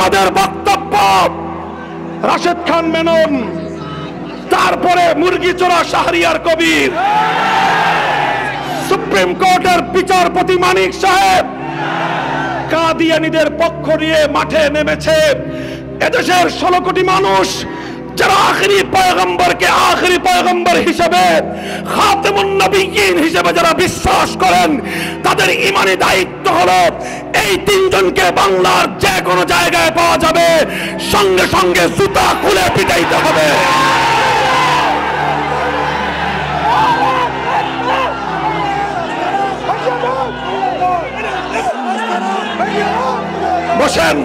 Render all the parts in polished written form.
আমাদের বক্তব্য রাশেদ খান মেনন, তারপরে মুরগিচোরা শাহরিয়ার কবির, সুপ্রিম কোর্টের বিচারপতি মানিক সাহেব কাদিয়ানীদের পক্ষ নিয়ে মাঠে নেমেছে। এদেশের 16 কোটি মানুষ যারা আখিরি পয়গম্বরকে আখিরি পয়গম্বর হিসেবে, খাতেমুন নবিয়্যিন হিসেবে যারা বিশ্বাস করেন, তাদের ঈমানি দায়িত্ব হলো এই তিনজনকে বাংলার যে কোনো জায়গায় পাওয়া যাবে, সঙ্গে সঙ্গে জুতা খুলে পিটাইতে হবে। বসেন।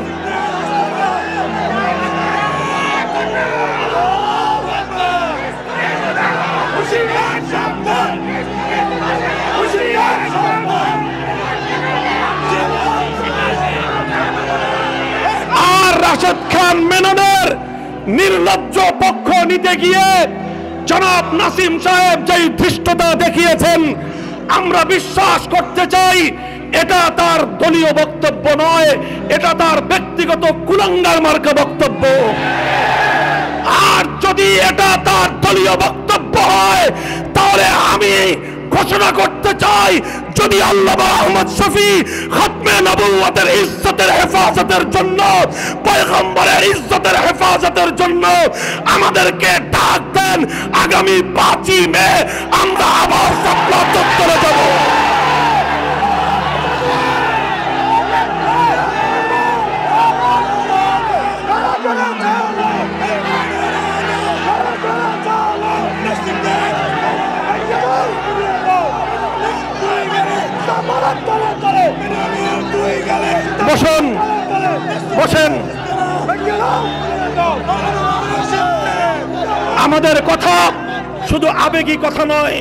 আর রাশেদ খান মেননের নির্লজ্জ পক্ষ নিতে গিয়ে জনাব নাসিম সাহেব যেই ধৃষ্টতা দেখিয়েছেন, আমরা বিশ্বাস করতে চাই এটা তার দলীয় বক্তব্য নয়, এটা তার ব্যক্তিগত কুলাঙ্গার মার্কা বক্তব্য। আর যদি এটা তার দলীয় বক্তব্য হয়, তাহলে আমি ঘোষণা করতে চাই, যদি আল্লামা আহমদ শফী খতমে নবুয়তের ইজ্জতের হেফাজতের জন্য, পয়গম্বরের ইজ্জতের হেফাজতের জন্য আমাদেরকে ডাক দেন, আগামী 5 মে আমরা আবার শাপলা চত্বরে যাব। বসেন, বসেন। আমাদের কথা শুধু আবেগী কথা নয়,